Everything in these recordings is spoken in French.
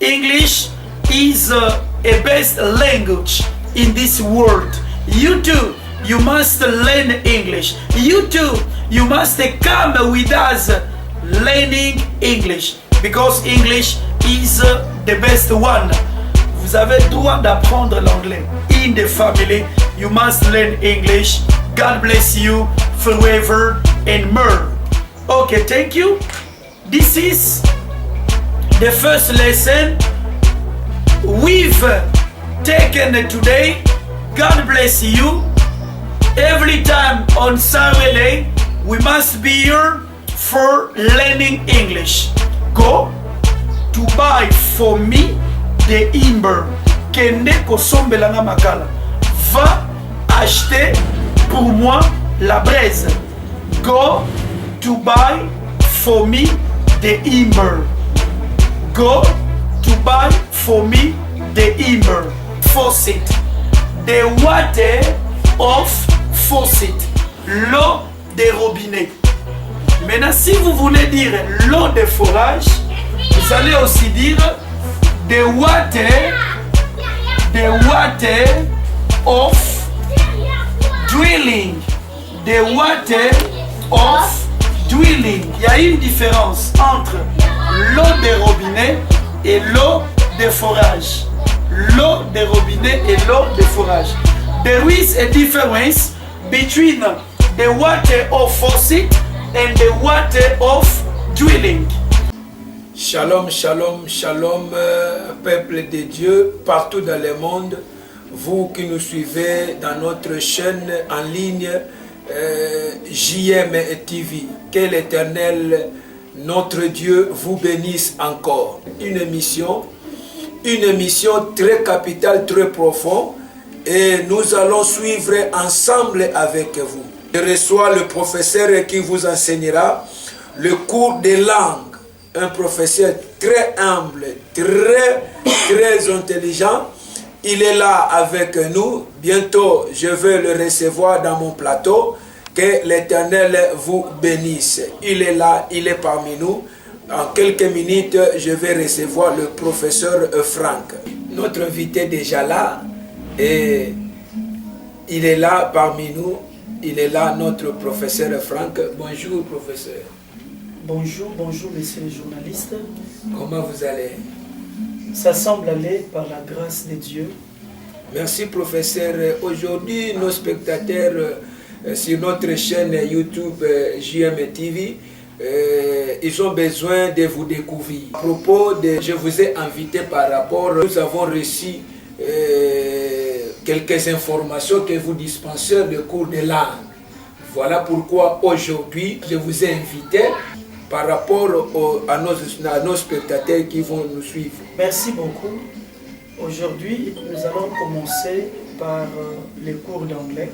English is a best language in this world. You too, you must learn English. You too, you must come with us learning English, because English is the best one. Vous avez droit d'apprendre l'anglais. In the family, you must learn English. God bless you forever and more. Okay, thank you. This is the first lesson we've taken today. God bless you. Every time on Saturday, we must be here for learning English. Go to buy for me the imber. Kende kosombelanga makala. Va acheter pour moi la braise. Go to buy for me the imber. Go to buy for me the imber. Faucet. The water of faucet. L'eau des robinets. Maintenant, si vous voulez dire l'eau de forage, vous allez aussi dire the water of drilling. The water of drilling. Il y a une différence entre l'eau des robinets et l'eau de forage. L'eau des robinets et l'eau de forage. There is a difference between the water of faucet and the water of drilling. Shalom, shalom, shalom, peuple de Dieu, partout dans le monde, vous qui nous suivez dans notre chaîne en ligne JM TV, que l'Éternel, notre Dieu, vous bénisse encore. Une émission très capitale, très profonde, et nous allons suivre ensemble avec vous. Je reçois le professeur qui vous enseignera le cours de langue. Un professeur très humble, très intelligent. Il est là avec nous. Bientôt, je vais le recevoir dans mon plateau. Que l'Éternel vous bénisse. Il est là, il est parmi nous. En quelques minutes, je vais recevoir le professeur Franck. Notre invité est déjà là et il est là parmi nous. Il est là, notre professeur Franck. Bonjour, professeur. Bonjour, bonjour, messieurs les journalistes. Comment vous allez? Ça semble aller par la grâce de Dieu. Merci, professeur. Aujourd'hui, nos spectateurs sur notre chaîne YouTube JM TV, ils ont besoin de vous découvrir. À propos de, je vous ai invité par rapport, nous avons reçu quelques informations que vous dispensez de cours de langue. Voilà pourquoi aujourd'hui, je vous ai invité par rapport à nos spectateurs qui vont nous suivre. Merci beaucoup. Aujourd'hui, nous allons commencer par les cours d'anglais.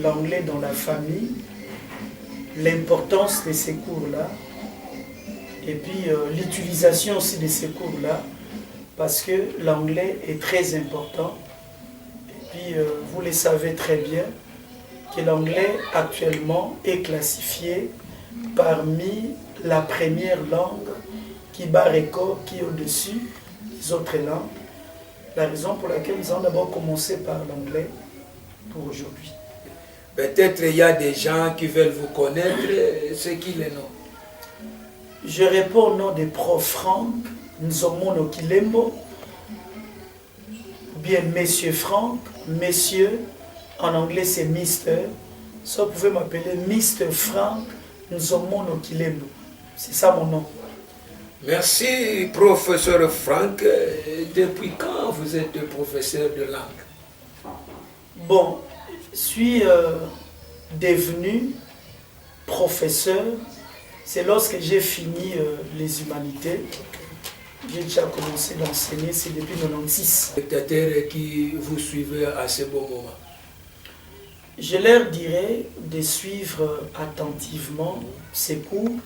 L'anglais dans la famille, l'importance de ces cours-là, et puis l'utilisation aussi de ces cours-là, parce que l'anglais est très important. Et puis, vous le savez très bien, que l'anglais actuellement est classifié parmi la première langue qui bat record, qui est au-dessus des autres langues. La raison pour laquelle nous allons d'abord commencer par l'anglais pour aujourd'hui. Peut-être il y a des gens qui veulent vous connaître, c'est qui les noms? Je réponds au nom de prof Franck Nzomono Kilembo, ou bien Monsieur Franck, Monsieur, en anglais c'est Mister, ça vous pouvez m'appeler Mr. Franck Nzomono Kilembo, c'est ça mon nom. Merci, professeur Franck. Depuis quand vous êtes professeur de langue? Bon, je suis devenu professeur, c'est lorsque j'ai fini les humanités. J'ai déjà commencé d'enseigner, c'est depuis 1996. Spectateurs qui vous suivent à ce bon moment. Je leur dirais de suivre attentivement ces cours.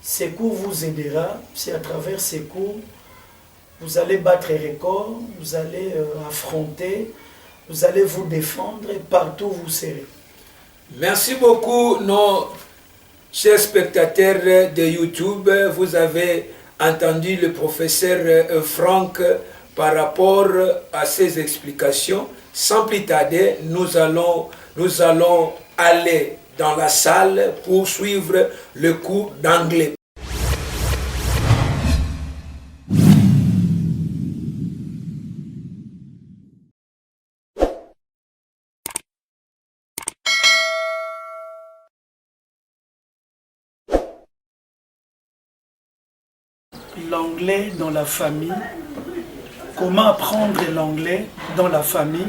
Ces cours vous aidera, si à travers ces cours, vous allez battre les records, vous allez affronter, vous allez vous défendre et partout où vous serez. Merci beaucoup, nos chers spectateurs de YouTube. Vous avez entendu le professeur Franck par rapport à ses explications. Sans plus tarder, nous allons aller dans la salle pour suivre le cours d'anglais. L'anglais dans la famille. Comment apprendre l'anglais dans la famille?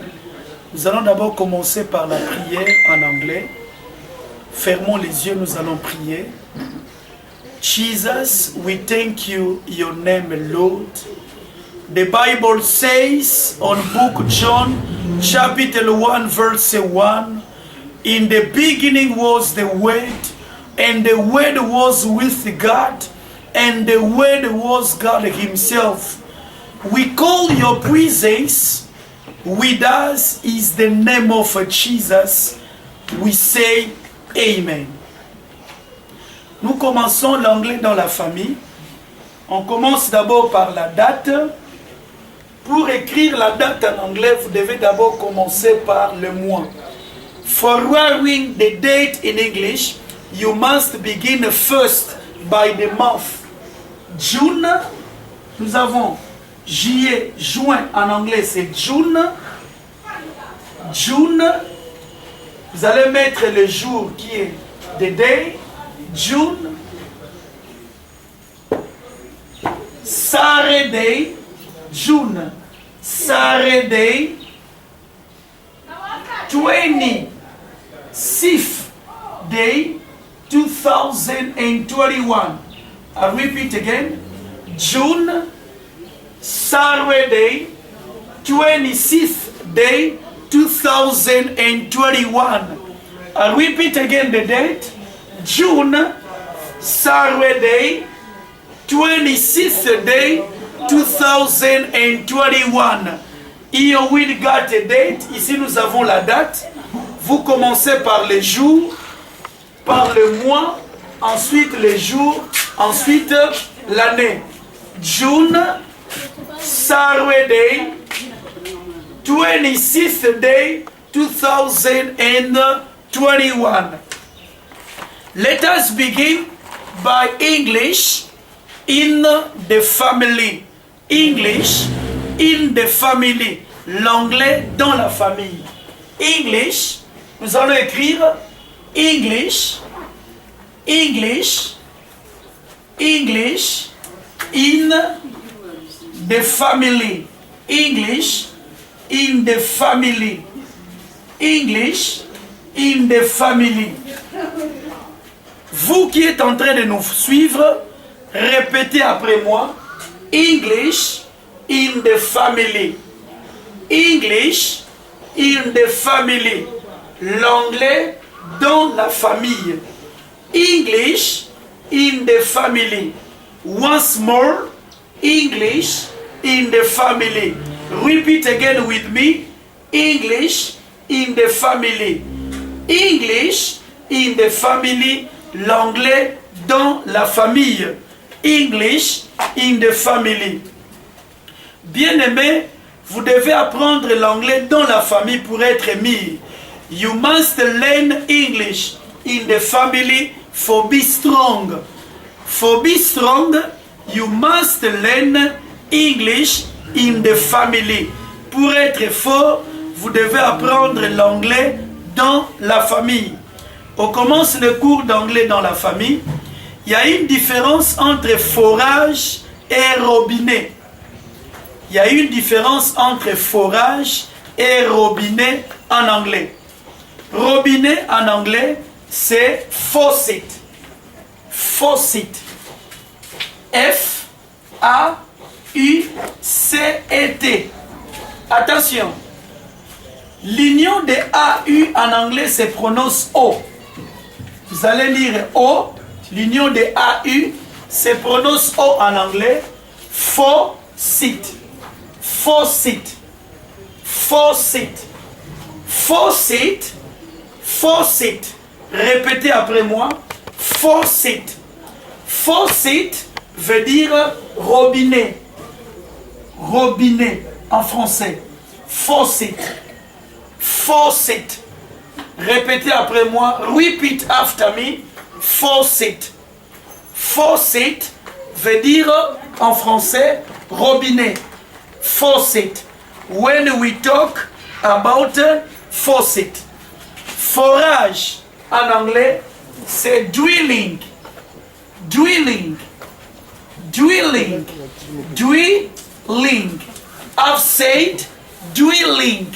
Nous allons d'abord commencer par la prière en anglais. Fermons les yeux, nous allons prier. Jesus, we thank you, your name, Lord. The Bible says on book John, chapter 1, verse 1, in the beginning was the Word, and the Word was with God, and the Word was God Himself. We call your presence with us is the name of Jesus. We say Amen. Nous commençons l'anglais dans la famille. On commence d'abord par la date. Pour écrire la date en anglais, vous devez d'abord commencer par le mois. For writing the date in English, you must begin first by the month. June, nous avons juillet, juin, en anglais c'est June. June, vous allez mettre le jour qui est the day. June. Saturday, June. Saturday. 26th day, 2021. I repeat again. June, Saturday, 26th day, 2021. I repeat again the date. June, Saturday, 26th day, 2021. Here we got a date. Ici nous avons la date. Vous commencez par les jours, par le mois, ensuite les jours, ensuite l'année. June, Saturday, 26th day, 2021. Let us begin by English in the family. English in the family. L'anglais dans la famille. English, nous allons écrire English, English, English in the family. English in the family. English in the family. Vous qui êtes en train de nous suivre, répétez après moi. English in the family. English in the family. L'anglais dans la famille. English in the family. Once more. English in the family. Repeat again with me. English in the family. English in the family. L'anglais dans la famille. English in the family. Bien-aimés, vous devez apprendre l'anglais dans la famille pour être mis. You must learn English in the family for be strong. For be strong, you must learn English in the family. Pour être fort, vous devez apprendre l'anglais dans la famille. On commence le cours d'anglais dans la famille. Il y a une différence entre forage et robinet. Il y a une différence entre forage et robinet en anglais. Robinet en anglais, c'est faucet. Faucet. F-A-U-C-E-T. Attention. L'union de A-U en anglais se prononce O. Vous allez lire O. L'union de A-U se prononce O en anglais. Faucet. Faucet. Faucet. Faucet. Faucet. Répétez après moi. Faucet. Faucet. veut dire robinet. Robinet en français. Faucet. Faucet. Répétez après moi. Repeat after me. Faucet. Faucet veut dire en français robinet. Faucet. When we talk about faucet. Forage en anglais, c'est drilling. Drilling. Drilling. Drilling. I've said drilling.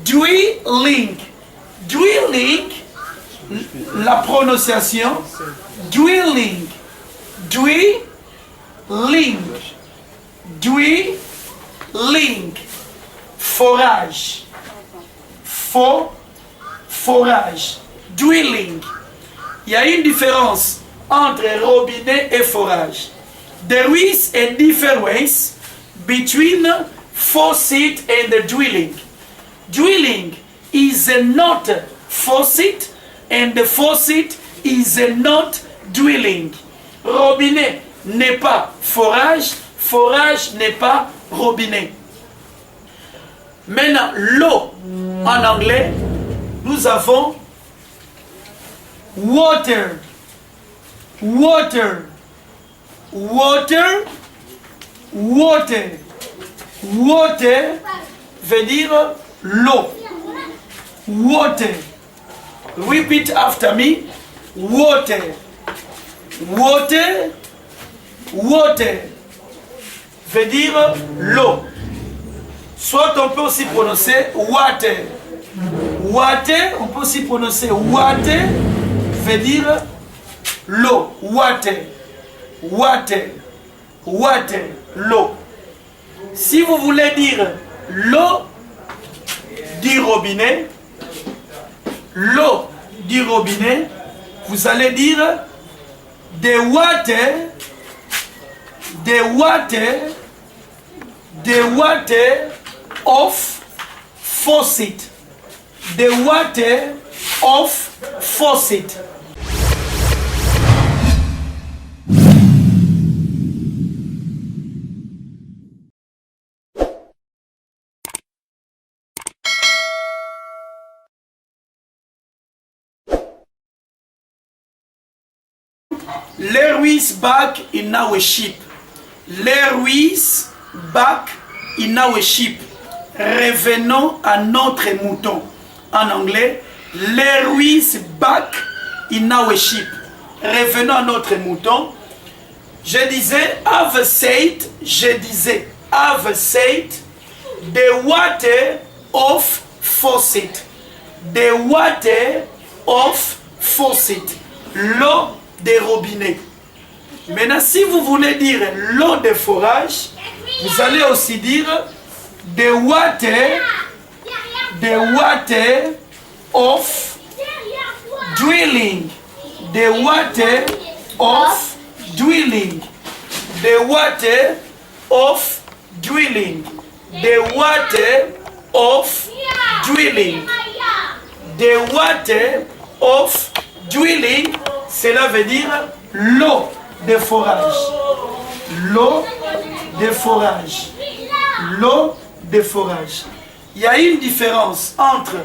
Drilling. Drilling. La prononciation. Drilling. Drilling. Drilling. Forage. Forage. Drilling. Il y a une différence entre robinet et forage. There is a difference between faucet and drilling. Drilling is not faucet and the faucet is not drilling. Robinet n'est pas forage, forage n'est pas robinet. Maintenant, l'eau, en anglais, nous avons water, water, water, water. Water veut dire l'eau. Water. Repeat after me. Water. Water. Water veut dire l'eau. Soit on peut aussi prononcer water. Water, on peut aussi prononcer water, veut dire l'eau. Water. Water. Water. L'eau. Si vous voulez dire l'eau du robinet, l'eau du robinet, vous allez dire the water, the water, the water of faucet. The water of faucet. There is back in our ship. There is back in our ship. Revenons à notre mouton. En anglais, there is back in our ship. Revenons à notre mouton. Je disais, I've said, je disais, I've said, the water of faucet. The water of faucet. L'eau des robinets. Maintenant, si vous voulez dire l'eau de forage, vous allez aussi dire the water of drilling. The water of drilling. The water of drilling. The water of drilling. The water of drilling. Cela veut dire l'eau de forage. L'eau de forage. L'eau de forage. Il y a une différence entre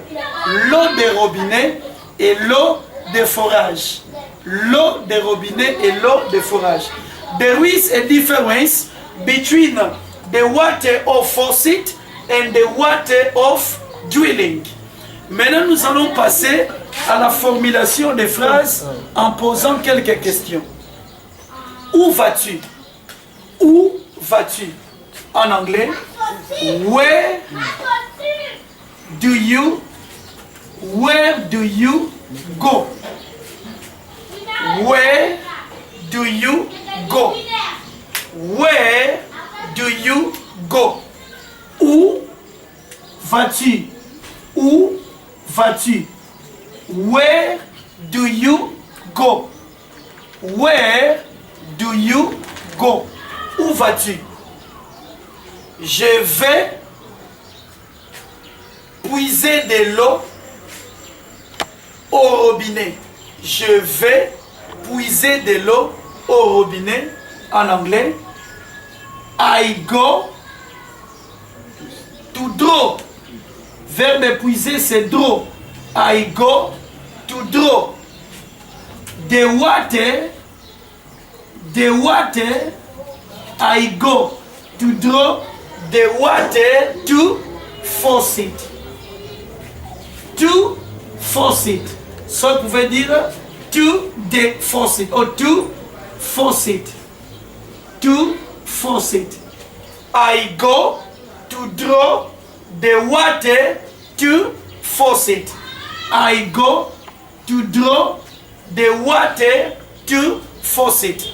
l'eau de robinet et l'eau de forage. L'eau de robinet et l'eau de forage. There is a difference between the water of faucet and the water of drilling. Maintenant, nous allons passer à la formulation des phrases en posant quelques questions. Où vas-tu? Où vas-tu? En anglais, where do you go? Where do you go? Where do you go? Où vas-tu? Où vas-tu? Where do you go? Where do you go? Où vas-tu? Je vais puiser de l'eau au robinet. Je vais puiser de l'eau au robinet. en anglais. I go to draw. Verbe épuisé, c'est draw. I go to draw. The water, I go to draw the water to faucet. To faucet. Ça pouvait dire to the faucet or to faucet. To faucet. I go to draw the water to faucet. I go to draw the water to faucet.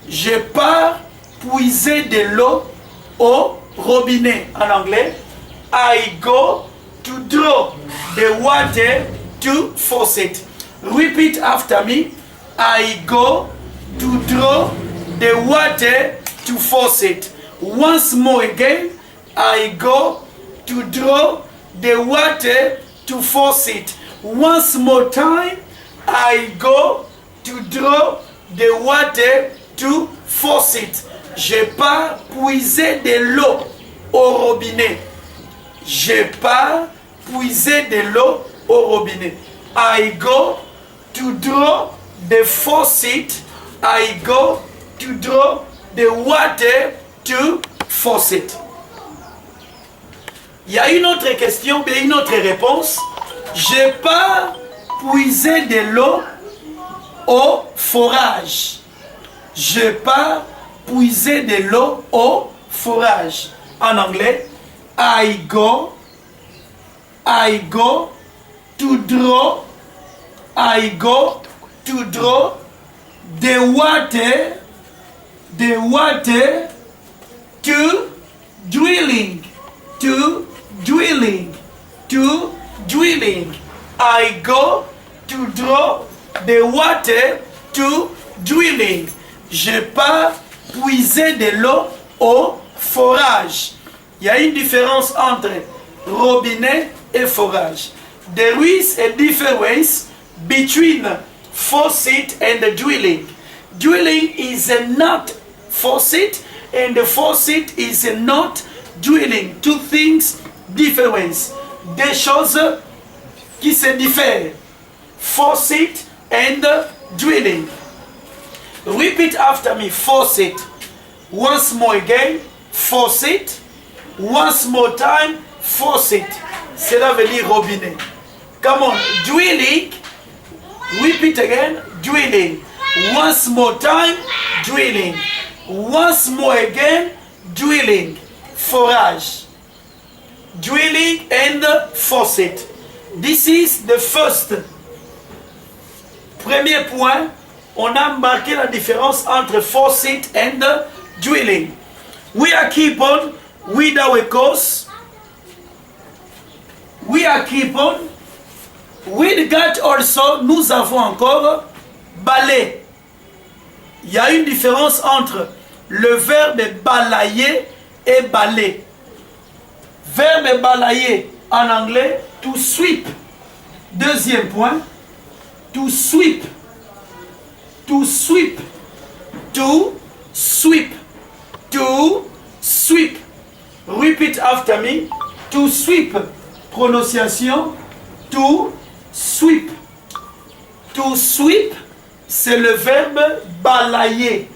Je pars puiser de l'eau au robinet. En anglais, I go to draw the water to faucet. Repeat after me. I go to draw the water to faucet. Once more again. I go to draw the water to faucet. Once more time. I go to draw the water to faucet. Je pars puiser de l'eau au robinet. Je pars puiser de l'eau au robinet. I go to draw the faucet. I go to draw the water to faucet. Il y a une autre question, mais une autre réponse. Je pars puiser de l'eau au forage. Je pars puiser de l'eau au forage. En anglais, I go to draw the water to drilling. I go to draw the water to drilling. Je pars puiser de l'eau au forage. Il y a une différence entre robinet et forage. There is a difference between faucet and drilling. Drilling is not faucet and the faucet is not drilling. Two things different. Des choses qui se diffèrent. Faucet and drilling. Repeat after me. Faucet. Once more again. Faucet. Once more time. Faucet. Cela veut dire robinet. Come on. Drilling. Repeat again. Drilling. Once more time. Drilling. Once more again. Drilling. Forage. Drilling and faucet. This is the first. Premier point, on a marqué la différence entre faucet and drilling. We are keep on with our course. We are keep on. With God also, nous avons encore balayer. Il y a une différence entre le verbe balayer et balayer. Verbe balayer en anglais, to sweep. Deuxième point, to sweep. To sweep. To sweep. To sweep. Repeat after me. To sweep. Prononciation. To sweep. To sweep, c'est le verbe balayer.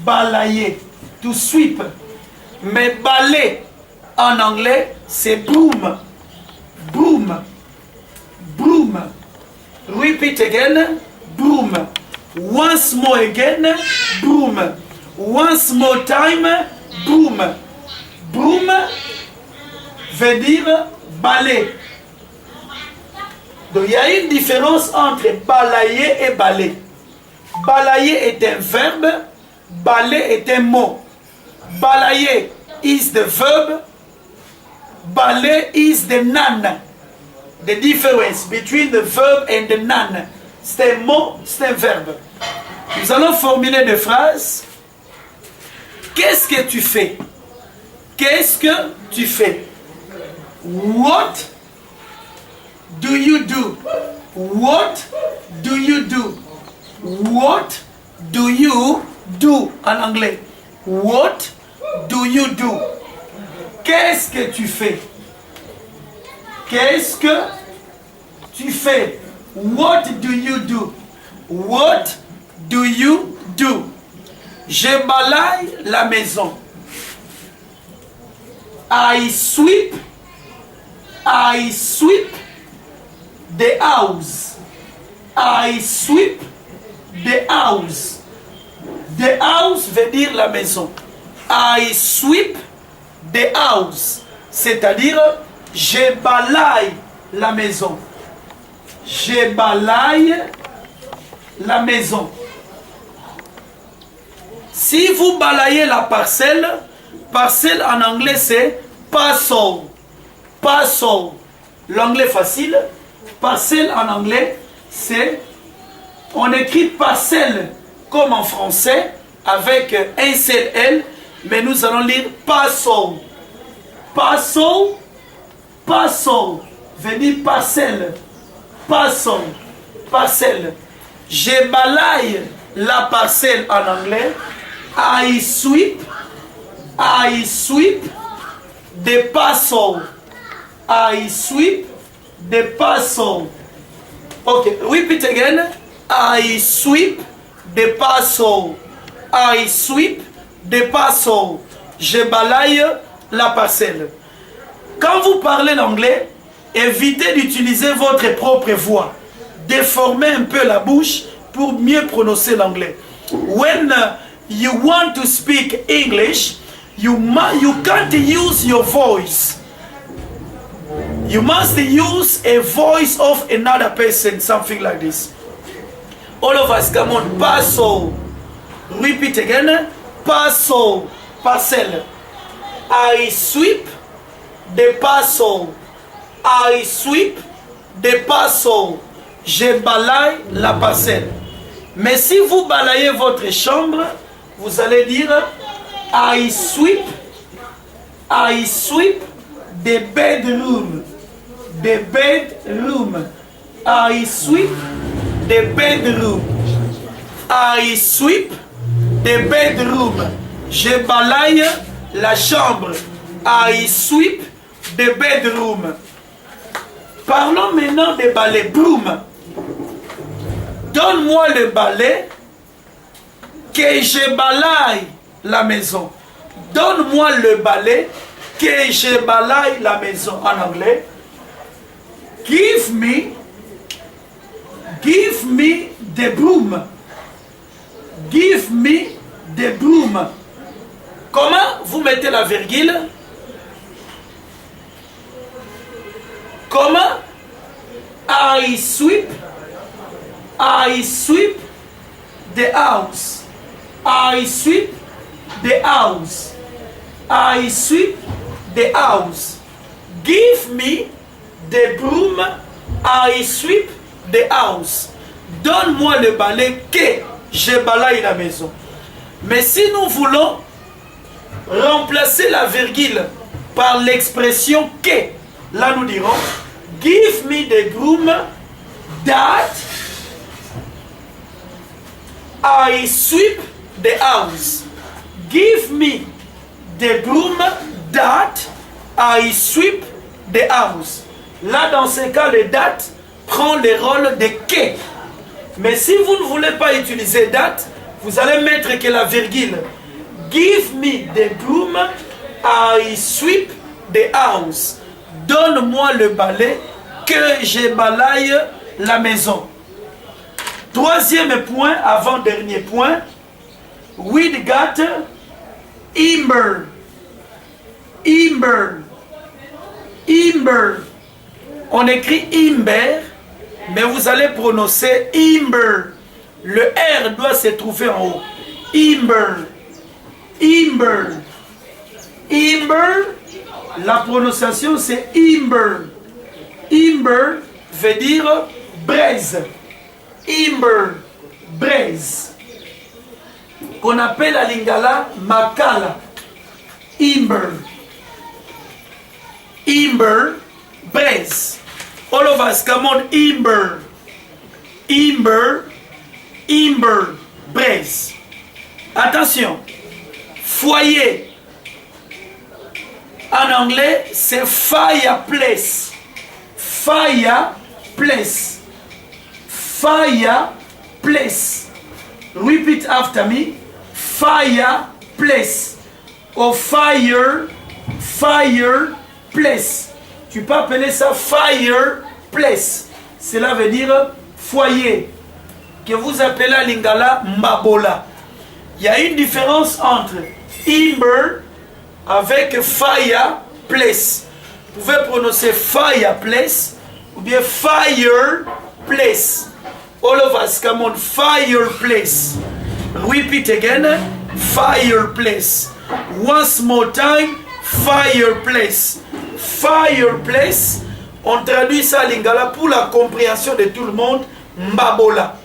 Balayer. To sweep. Mais balayer en anglais, c'est broom. Broom. Broom. Repeat again. Broom. Once more again. Broom. Once more time. Broom. Broom veut dire balayer. Donc il y a une différence entre balayer et balayer. Balayer est un verbe, balayer est un mot. Balayer is the verb, balayer is the noun. The difference between the verb and the noun. C'est un mot, c'est un verbe. Nous allons formuler des phrases. Qu'est-ce que tu fais? Qu'est-ce que tu fais? What do you do? What do you do? What do you do en anglais? What do you do? Qu'est-ce que tu fais? Qu'est-ce que tu fais? What do you do? What do you do? Je balaye la maison. I sweep the house. I sweep the house. The house veut dire la maison. I sweep the house. C'est-à-dire, je balaye la maison. Je balaye la maison. Si vous balayez la parcelle, parcelle en anglais c'est parcel. Parcel. L'anglais facile. Parcelle en anglais c'est, on écrit parcelle comme en français avec un seul L, mais nous allons lire parcel. Parcel, parcel, veut dire parcelle. Parcel, parcelle. Je balaye la parcelle en anglais. I sweep the parcel. I sweep the parcel. Okay, repeat again. I sweep the parcel. I sweep the parcel. Je balaye la parcelle. Quand vous parlez l'anglais, évitez d'utiliser votre propre voix. Déformez un peu la bouche pour mieux prononcer l'anglais. When you want to speak English, you can't use your voice. You must use a voice of another person, something like this. All of us, come on, parcel. Repeat again. Parcel, parcel. I sweep the parcel. I sweep the parcel. Je balaye la parcelle. Mais si vous balayez votre chambre, vous allez dire I sweep the bedroom. The bedroom. I sweep the bedroom. I sweep the bedroom. Je balaye la chambre. I sweep the bedroom. Parlons maintenant des balais. Broom. Donne-moi le balai que je balaye la maison. Donne-moi le balai que je balaye la maison. En anglais. Give me the broom. Give me the broom. Comment vous mettez la virgule? Comment? I sweep the house. I sweep the house. I sweep the house. Give me the broom. I sweep the house. Donne-moi le balai que je balaye la maison. Mais si nous voulons remplacer la virgule par l'expression que, là nous dirons give me the broom that I sweep the house. Give me the broom that I sweep the house. Là, dans ce cas, le that prend le rôle de que. Mais si vous ne voulez pas utiliser that, vous allez mettre que la virgule. Give me the broom, I sweep the house. Donne-moi le balai que je balaye la maison. Troisième point, avant-dernier point. We got Imber. Imber. Imber. On écrit Imber, mais vous allez prononcer Imber. Le R doit se trouver en haut. Imber. Imber. Imber. La prononciation c'est Imber. Imber veut dire braise. Imber. Braise. Qu'on appelle à Lingala Makala. Imber. Imber. Braise. All of us, come on, Imber. Imber. Imber. Braise. Attention, foyer. En anglais, c'est fireplace. Fireplace. Fireplace. Repeat after me. Fireplace. Or fireplace. Tu peux appeler ça fireplace. Cela veut dire foyer. Que vous appelez à lingala mbabola. Il y a une différence entre imber avec fireplace. Vous pouvez prononcer fireplace ou bien fireplace. All of us, come on, fireplace. Repeat again, fireplace. Once more time, fireplace. Fireplace, on traduit ça à lingala pour la compréhension de tout le monde, mbabola.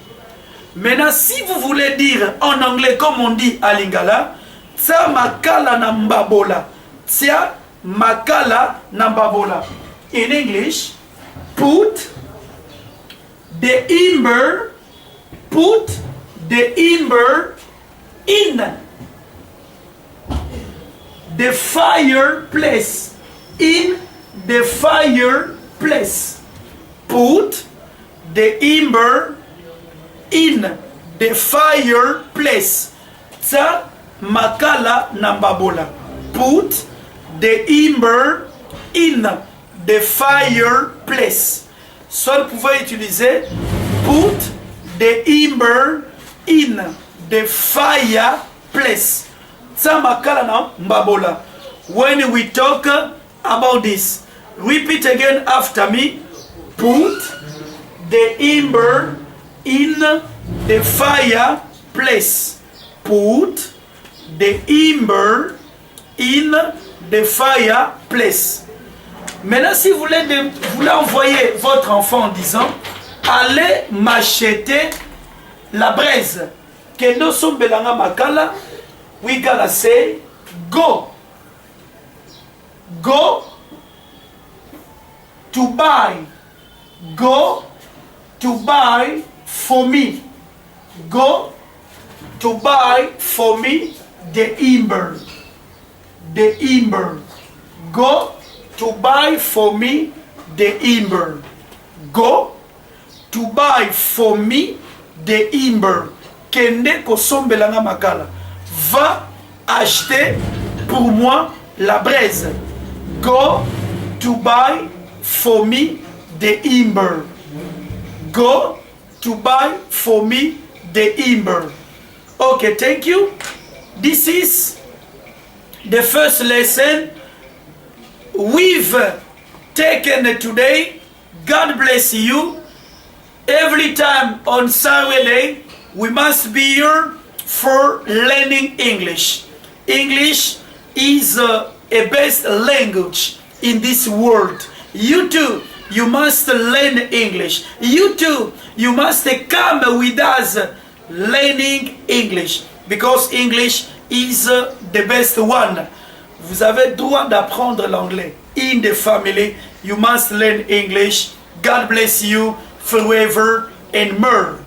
Maintenant, si vous voulez dire en anglais comme on dit à lingala, tsa makala na mbabola. Tsa makala na mbabola. In English, put the ember in the fireplace. In the fireplace. Put the ember in the fireplace. Tsa makala na mbabola. Put the ember in the fireplace. Soit vous pouvez utiliser put the ember in the fireplace. Tsa makala na mbabola. When we talk about this, repeat again after me. Put the ember in the fireplace. Put the ember in the fireplace. Maintenant, si vous voulez envoyer votre enfant en disant, allez m'acheter la braise. Que nous sommes belanga makala, we gotta say, go. Go to buy. Go to buy for me. Go to buy for me the ember. The ember. Go to buy for me the ember. Go to buy for me the ember. Kende kosombelanga makala. Va acheter pour moi la braise. Go to buy for me the ember. Go to buy for me the ember. Okay, thank you. This is the first lesson we've taken today. God bless you. Every time on Saturday, we must be here for learning English. English is a best language in this world. You too, you must learn English. You too, you must come with us learning English, because English is the best one. Vous avez droit d'apprendre l'anglais. In the family, you must learn English. God bless you forever and more.